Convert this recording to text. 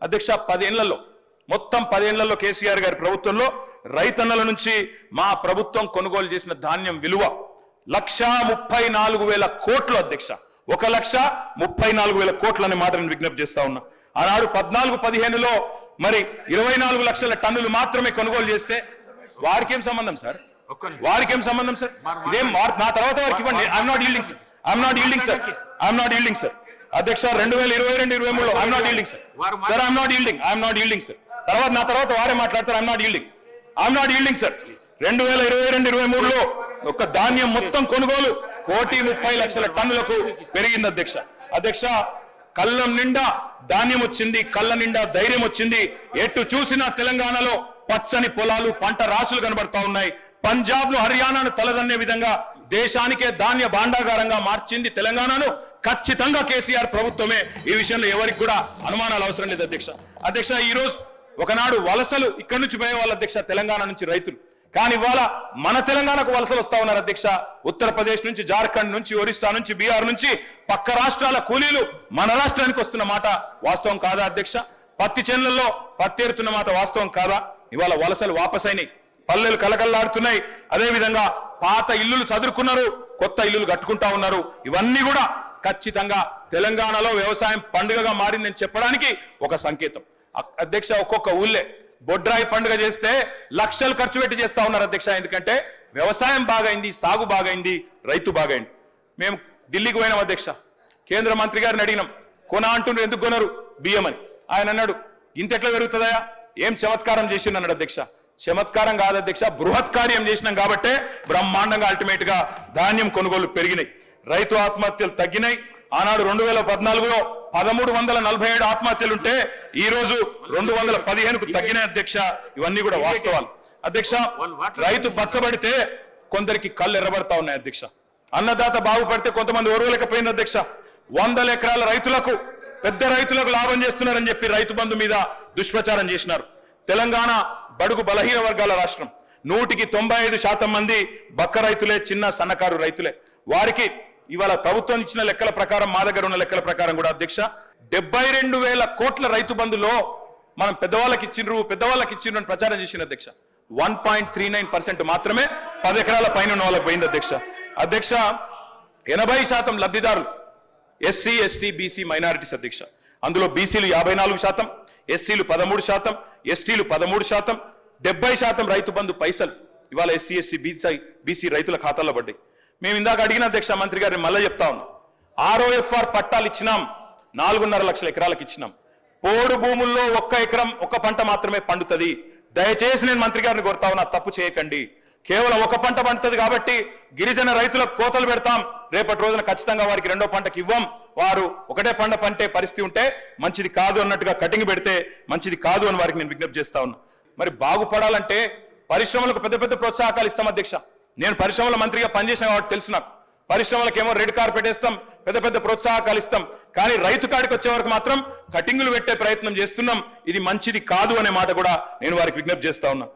అధ్యక్ష 10 ఏళ్లలో మొత్తం 10 ఏళ్లలో కేసీఆర్ గారి ప్రభుత్వంలో రైతన్నల నుంచి మా ప్రభుత్వం కొనుగోలు చేసిన ధాన్యం విలువ 1,34,000 కోట్లు అధ్యక్ష. 1,34,000 కోట్లు అనే మాట నేను విజ్ఞప్తి చేస్తా ఉన్నా. ఆనాడు 14-15లో మరి 24 లక్షల టన్నులు మాత్రమే కొనుగోలు చేస్తే వారికేం సంబంధం సార్? వారికేం సంబంధం సార్? ఇదేం నా తర్వాత వారికి ఇవ్వండి. I'm not yielding sir. అధ్యక్ష 2022-23లో ఐఎమ్ నాట్ ఈల్డింగ్ సార్. తర్వాత నా తర్వాత వారే మాట్లాడతారు. I'm not yielding sir. 2022-23లో ఒక ధాన్యం మొత్తం కొనుగోలు 1,30,00,000 టన్నులకు పెరిగింది అధ్యక్ష. కళ్ళం నిండా ధాన్యం వచ్చింది, కళ్ళ నిండా ధైర్యం వచ్చింది. ఎటు చూసినా తెలంగాణలో పచ్చని పొలాలు, పంట రాసులు కనబడతా ఉన్నాయి. పంజాబ్ ను, హర్యానాను తలదన్నే విధంగా దేశానికే ధాన్య భాండాగారంగా మార్చింది తెలంగాణను ఖచ్చితంగా కేసీఆర్ ప్రభుత్వమే. ఈ విషయంలో ఎవరికి కూడా అనుమానాలు అవసరం లేదు అధ్యక్ష. ఈ రోజు ఒకనాడు వలసలు ఇక్కడి నుంచి పోయే వాళ్ళ అధ్యక్ష తెలంగాణ నుంచి రైతులు, కానీ ఇవాళ మన తెలంగాణకు వలసలు వస్తా ఉన్నారు అధ్యక్ష. ఉత్తరప్రదేశ్ నుంచి, జార్ఖండ్ నుంచి, ఒరిస్సా నుంచి, బీహార్ నుంచి పక్క రాష్ట్రాల కూలీలు మన రాష్ట్రానికి వస్తున్న మాట వాస్తవం కాదా అధ్యక్ష? పత్తి చేనులలో పత్తేరుతున్న మాట వాస్తవం కాదా? ఇవాళ వలసలు వాపసైనాయి, పల్లెలు కలకల్లాడుతున్నాయి. అదేవిధంగా పాత ఇల్లులు సదురుకున్నారు, కొత్త ఇల్లులు కట్టుకుంటా ఉన్నారు. ఇవన్నీ కూడా ఖచ్చితంగా తెలంగాణలో వ్యవసాయం పండుగగా మారిందని చెప్పడానికి ఒక సంకేతం అధ్యక్ష. ఒక్కొక్క ఊళ్ళే బొడ్రాయి పండుగ చేస్తే లక్షలు ఖర్చు పెట్టి చేస్తా ఉన్నారు అధ్యక్ష. ఎందుకంటే వ్యవసాయం బాగైంది, సాగు బాగైంది, రైతు బాగైంది. మేము ఢిల్లీకి పోయినాం అధ్యక్ష. కేంద్ర మంత్రి గారిని అడిగినాం, కొన అంటున్నారు, ఎందుకు కొనరు బియ్యం అని. ఆయన అన్నాడు, ఇంతెట్లా పెరుగుతుందా, ఏం చమత్కారం చేసింది అన్నాడు అధ్యక్ష. చమత్కారం కాదు అధ్యక్ష, బృహత్కార్యం చేసినాం కాబట్టే బ్రహ్మాండంగా అల్టిమేట్ గా ధాన్యం కొనుగోలు పెరిగినాయి, రైతు ఆత్మహత్యలు తగ్గినాయి. ఆనాడు 2014లో 1,347 ఆత్మహత్యలుంటే ఈ రోజు 215కు తగ్గినాయి అధ్యక్ష. ఇవన్నీ కూడా వాస్తవాలు అధ్యక్ష. రైతు పచ్చబడితే కొందరికి కళ్ళు ఎర్రబడతా ఉన్నాయి అధ్యక్ష. అన్నదాత బాగుపడితే కొంతమంది ఓర్వలేకపోయింది అధ్యక్ష. 100 ఎకరాల రైతులకు, పెద్ద రైతులకు లాభం చేస్తున్నారని చెప్పి రైతు బంధు మీద దుష్ప్రచారం చేసినారు. తెలంగాణ బడుగు బలహీన వర్గాల రాష్ట్రం. 100% మంది బక్క రైతులే, చిన్న సన్నకారు రైతులే. వారికి ఇవాళ ప్రభుత్వం ఇచ్చిన లెక్కల ప్రకారం, మా దగ్గర ఉన్న లెక్కల ప్రకారం కూడా అధ్యక్ష 72,000 కోట్ల రైతు బంధులో మనం పెద్దవాళ్ళకి ఇచ్చిండ్రు అని ప్రచారం చేసిన అధ్యక్ష. 1.39% మాత్రమే 10 ఎకరాల పైన ఉన్న వాళ్ళకి పోయింది అధ్యక్ష. 80% లబ్ధిదారులు ఎస్సీ, ఎస్టీ, బీసీ, మైనారిటీస్ అధ్యక్ష. అందులో బీసీలు 54%, ఎస్సీలు 13%, ఎస్టీలు 13%, 70% రైతు బంధు పైసలు ఇవాళ ఎస్సీ, ఎస్టీ, బీసీ రైతుల ఖాతాల్లో పడ్డాయి. మేము ఇందాక అడిగిన అధ్యక్ష మంత్రి గారిని మళ్ళీ చెప్తా ఉన్నాం. ROFR పట్టాలు ఇచ్చినాం, 4.5 లక్షల ఎకరాలకు ఇచ్చినాం. పోడు భూముల్లో 1 ఎకరం 1 పంట మాత్రమే పండుతుంది. దయచేసి నేను మంత్రి గారిని కోరుతా ఉన్నా, తప్పు చేయకండి. కేవలం 1 పంట పండుతుంది కాబట్టి గిరిజన రైతులకు కోతలు పెడతాం, రేపటి రోజున ఖచ్చితంగా వారికి 2వ పంటకి ఇవ్వం, వారు 1 పంట పంటే పరిస్థితి ఉంటే మంచిది కాదు అన్నట్టుగా కటింగ్ పెడితే మంచిది కాదు అని వారికి నేను విజ్ఞప్తి చేస్తా ఉన్నా. మరి బాగుపడాలంటే పరిశ్రమలకు పెద్ద పెద్ద ప్రోత్సాహకాలు ఇస్తాం అధ్యక్ష. నేను పరిశ్రమల మంత్రిగా పనిచేసిన కాబట్టి తెలుసు నాకు. పరిశ్రమలకేమో రెడ్ కార్పెట్ ఇస్తాం, పెద్ద పెద్ద ప్రోత్సాహకాలు ఇస్తాం, కానీ రైతు కాడికి వచ్చే వరకు మాత్రం కటింగులు పెట్టే ప్రయత్నం చేస్తున్నాం. ఇది మంచిది కాదు అనే మాట కూడా నేను వారికి విజ్ఞప్తి చేస్తా ఉన్నా.